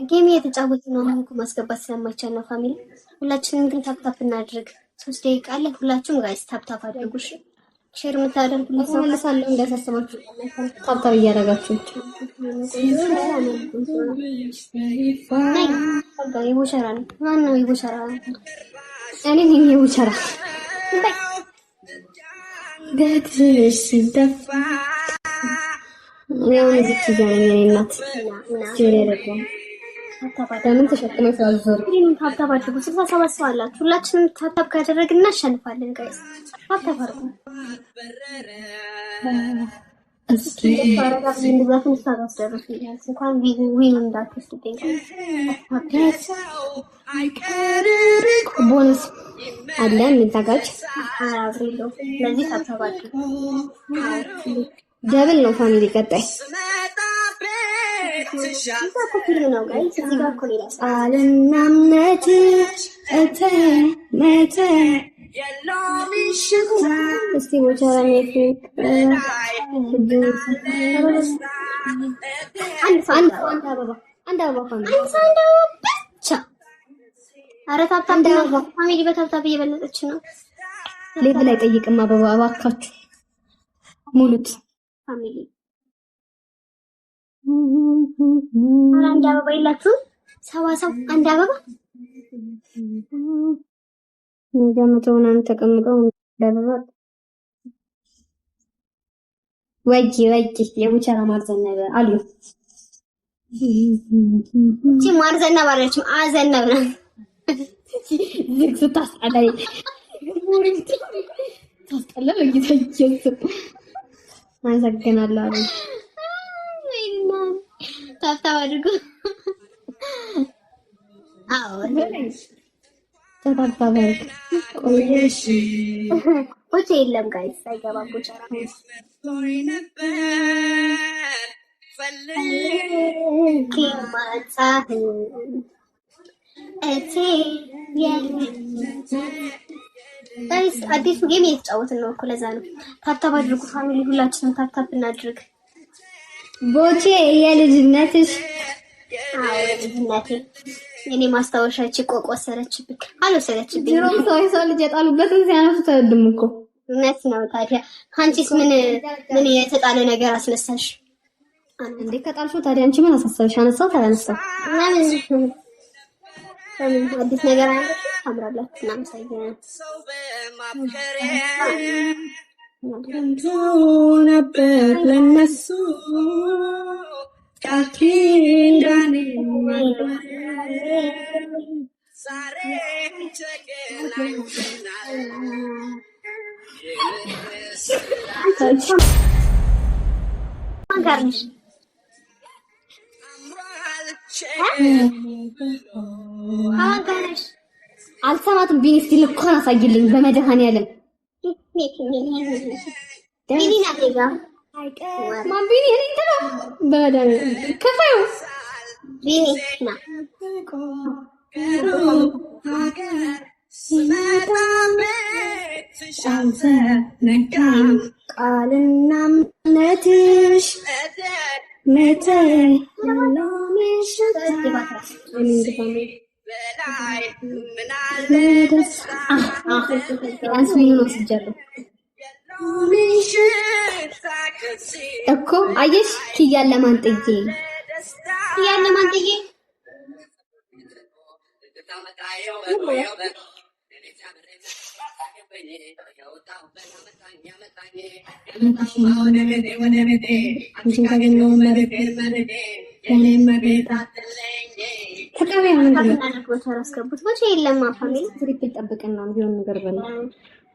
ጌም እየተጫወትን ነው። አሁን ማስገባት ስለማይቻል ነው ፋሚሊ። ሁላችንም ግን ታፕታፕ እናድርግ። 3 ደቂቃ አለ። ሁላችሁም ጋይስ ታፕታፕ አድርጉ። እሺ ሼር የምታደርጉልኝ ሰው መልሳለሁ እንዳያሳስባችሁ። ታፕታፕ እያደረጋችሁ ይቦሸራ ነው። ማነው ይቦሸራ? እኔ ነኝ ይቦሸራ። ገትሽ ሲደፋ ያው እዚህ ትያለኝ እኔ እናት ጀሬ ረጋ ታታባዳምን ተሸክመው ሳልዞር ምን ታታባችሁ 67 ሰው አላችሁ። ሁላችንም ታታብ ካደረግን እናሸንፋለን ጋይስ። ታታባሩ እስኪ ታረጋግ እንደዛፍን ታጋስደረስ ይላል። እንኳን ዊን እንዳትወስዱኝ ቦነስ አለ እንታጋጭ አብሬሎ ለዚህ ታታባችሁ ደብል ነው ፋሚሊ ቀጣይ ነው ጋይስ። እዚህ ጋር እኮ ሌላ ቃልና እምነት መተ እስቲ ቦቻራ ሜት አንድ አበባ ብቻ። ኧረ ታብታብ ፋሚሊ በታብታብ እየበለጠች ነው። ሌቭል አይጠይቅም አበባ እባካችሁ ሙሉት ፋሚሊ። አንድ አበባ የላችሁ? ሰው አንድ አበባ እንደምተውና ተቀምጠው አበባ ወጂ የቡቻራ ማርዘነበ አሉ እቺ ማርዘነበ አለች። አዘነበ ዝግ ስታስጠላይ ታስጠላለ ይተጀስ ማንሰገናለሁ አሉ ወይና ታፍታው አድርጉ። አዎ ታፍታው ቆየሽ ወጪ የለም ጋይስ ሳይገባ ቦቻራ ነበር ፈልኪ ማጻህ እቴ ጋይስ አዲስ ጌም እየተጫወትን ነው እኮ ለዛ ነው። ታፕታፕ አድርጉ ፋሚሊ፣ ሁላችንም ታፕታፕ እናድርግ። ቦቼ የልጅነትሽ ልጅነቴ የኔ ማስታወሻች ቆቆሰረችብኝ አልወሰደችብኝ። ሰው ልጅ የጣሉበትን ሲያነሱት አይወድም እኮ እውነት ነው። ታዲያ አንቺስ ምን የተጣለ ነገር አስነሳሽ እንዴ? ከጣልሽው ታዲያ አንቺ ምን አሳሰብሽ? አነሳው ታላነሳው አዲስ ነገር አለ ታምራላችሁ። እናመሰግናለን። ሰው በማፍከሪያ ነበር ለነሱ ቃኪዳኔ ዛሬ አልሰማትም። ቢኒ እስቲ ልኳን አሳይልኝ በመድኃኒዓለም ቢኒ ናቴጋ ማን ቢኒ እንትና በመድኃኒዓለም ከፋዩ ቢኒ ና ቃልና እምነትሽ መተ እኮ አየሽ ኪያን ለማንጥዬ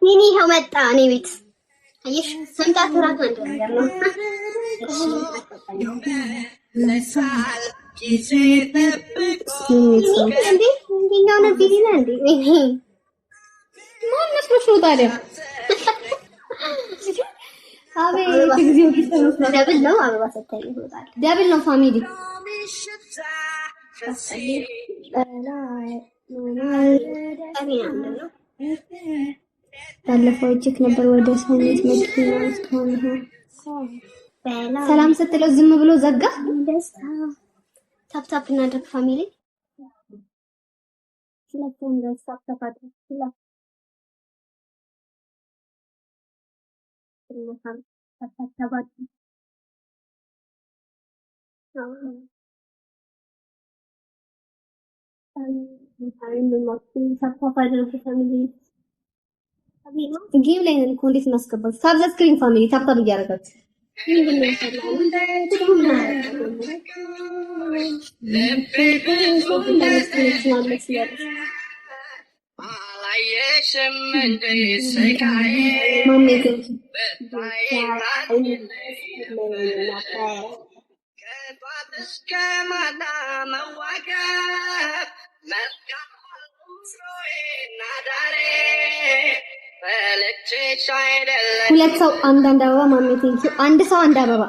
ሚኒ ይኸው መጣ እኔ ቤት አየሽ ሰምታት ራሱ እንደነገር ነው። ለሳል ጊዜ ተብቆ እንዴ እንደኛው ነው ቢሊና እንዴ ማን መስሎሽ ነው ታዲያ? አቤት እግዚኦ ደብል ነው አበባ ሰጣኝ ይወጣል። ደብል ነው ፋሚሊ ባለፈው ቼክ ነበር ወደ ሰውነት መኪና ውስጥ ሆነ። ሰላም ስትለው ዝም ብሎ ዘጋ። ታፕ እናድርግ ፋሚሊ ስለዚህ ታፕ ታፕ አድርግ ጌም ላይ ነን እኮ እንዴት እናስገባው? ሳብ ስክሪን ፋሚሊ ታፕ ታፕ እያደረጋችሁ ሁለት ሰው አንድ አበባ ማሜ ቴንኪ አንድ ሰው አንድ አበባ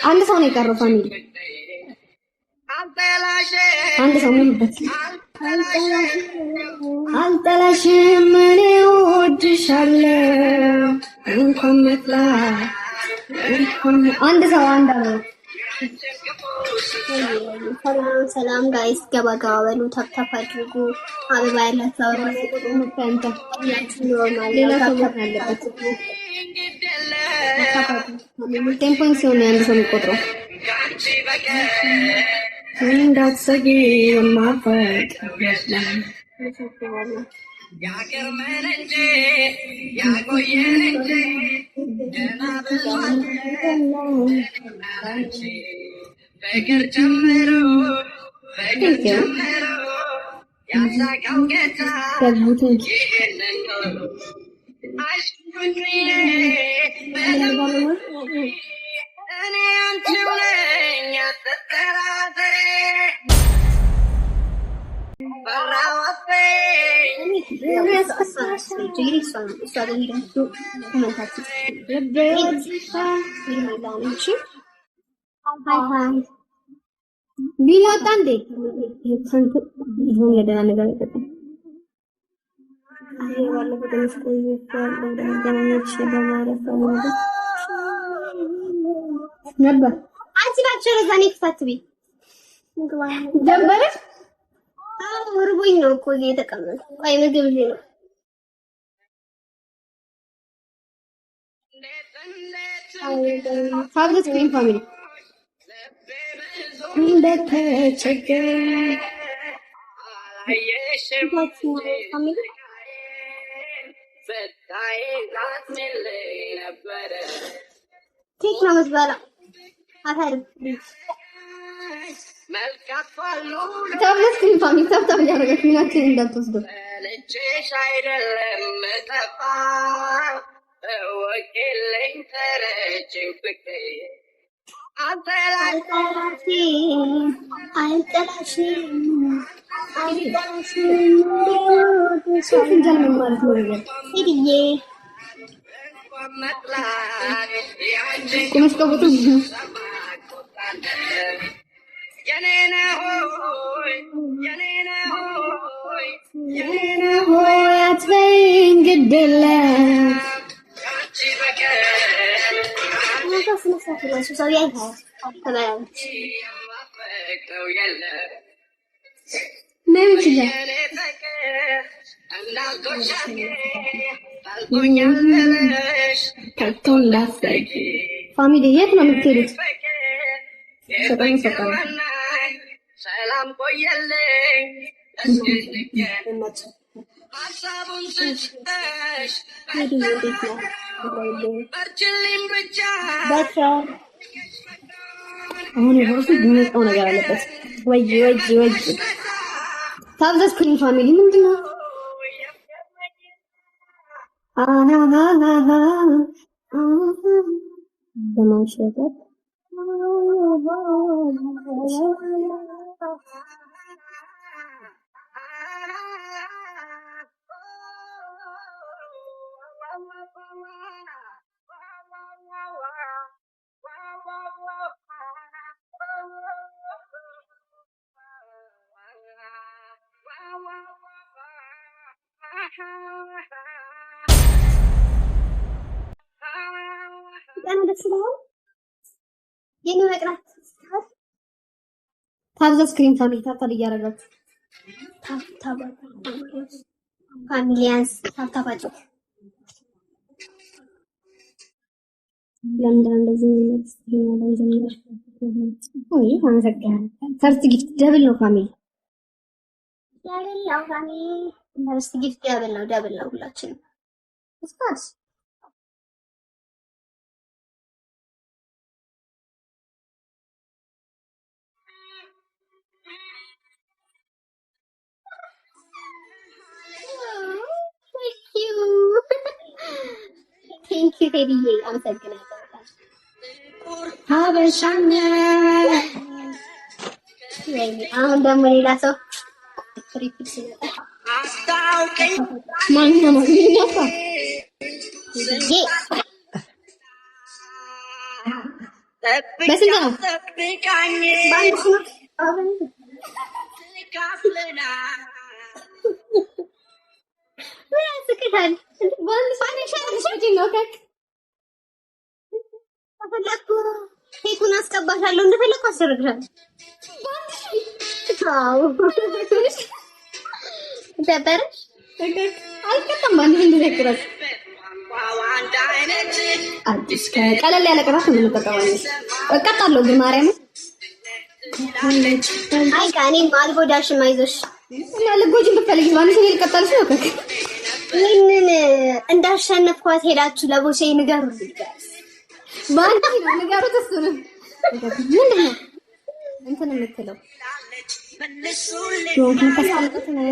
አንድ ሰው ነው የቀረው ፋሚሊ አንድ ሰው ምንበት አልጠላሽም እኔ እወድሻለሁ እንኳን መጥላ አንድ ሰው አንድ አበባ ሰላም ጋይስ ገባ በሉ ታፕ ታፕ አድርጉ አበባ ያላችሁ አበባ መጣንታ ሌላ ሰው ያለበት ቴምፖን ሲሆን አንድ ሰው የሚቆጥረው እንዳትሰጊ የማፈቅ ያገርመን እንጂ ያቆየን እንጂ ፍቅር ጀምሮ ያሳቀው ጌታ ይህንን እኔ አንቺው ነኝ አትጠራጠሪ ቢላጣ እንዴ ሰንቱ ይሁን ለደና ነገር አይደለም። አይ ባለፈው ትንሽ ቆይቷል እንደገናኛች በማለት ነበር አንቺ ባጭሩ ዘኔ ክፈትቢ ጀመረሽ ወርቦኝ ነው እኮ እየተቀመጠ ቆይ ምግብ ልጅ ነው ፋብሪክ ስክሪን ፋሚሊ እንደተቸገረ ኬክ ነው የምትበላ አፈር ታብለስክሪን ፋሚሊ ታብታብ እያደረገች ሚናችን እንዳትወስዱ ልጅሽ አይደለም ጠፋ ወኪልኝ ተረጅው ፍቅሬ ፋሚሊ የት ነው የምትሄዱት? ሰላም ቆየልኝ ሀሳቡን ስጭሽ በርችልኝ ብቻ አሁን የሆነው የሚመጣው ነገር አለበት ወይ ታብዘ ስክሪን ፋሚሊ ምንድነው? በማውሸት ቀን ደስ ይላል። የኔ መቅራት ታብዛ ስክሪን ፋሚሊ ታብታብ እያደረጋችሁ ታብታብ ፋሚሊያንስ ታብታባቸው ለምንድን እንደዚህ ነው? ፈርስት ጊፍት ደብል ነው ፋሚሊ ፈርስት ጊፍት ደብል ነው ሁላችንም እስካስ Thank you, baby. I'm so gonna ሀበሻኛ አሁን ደግሞ ሌላ ሰው ማንኛው በስንት ነው? ኬኩን አስቀባሻለሁ እንደፈለኩ አስደርግሻለሁ። አዎ ደበረሽ? አልቀጣም ማለት እንደነገርኩሽ አዲስ ቀለል ያለ ቅጣት ነው የምንጠቀመው። እቀጣለሁ ግን ማርያም አይ ካኔም አልጎዳሽም አይዞሽ እና ልጎጂን ብትፈልጊ ማለት ነው ልቀጣልሽ ነው ከክ ይሄንን እንዳሸነፍኳት ሄዳችሁ ለቦሴ ንገሩልኝ። ባንቺ ነው ንገሩት። እሱ ነው ምንድን ነው እንትን የምትለው ዶንት ተሳልቀት ነው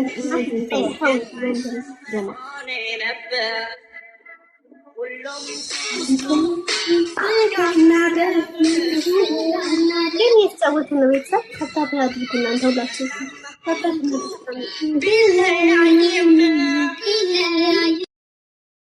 ግን የተጫወትን ነው ቤተሰብ ከታተላ አድርጉ እናንተ ሁላችሁ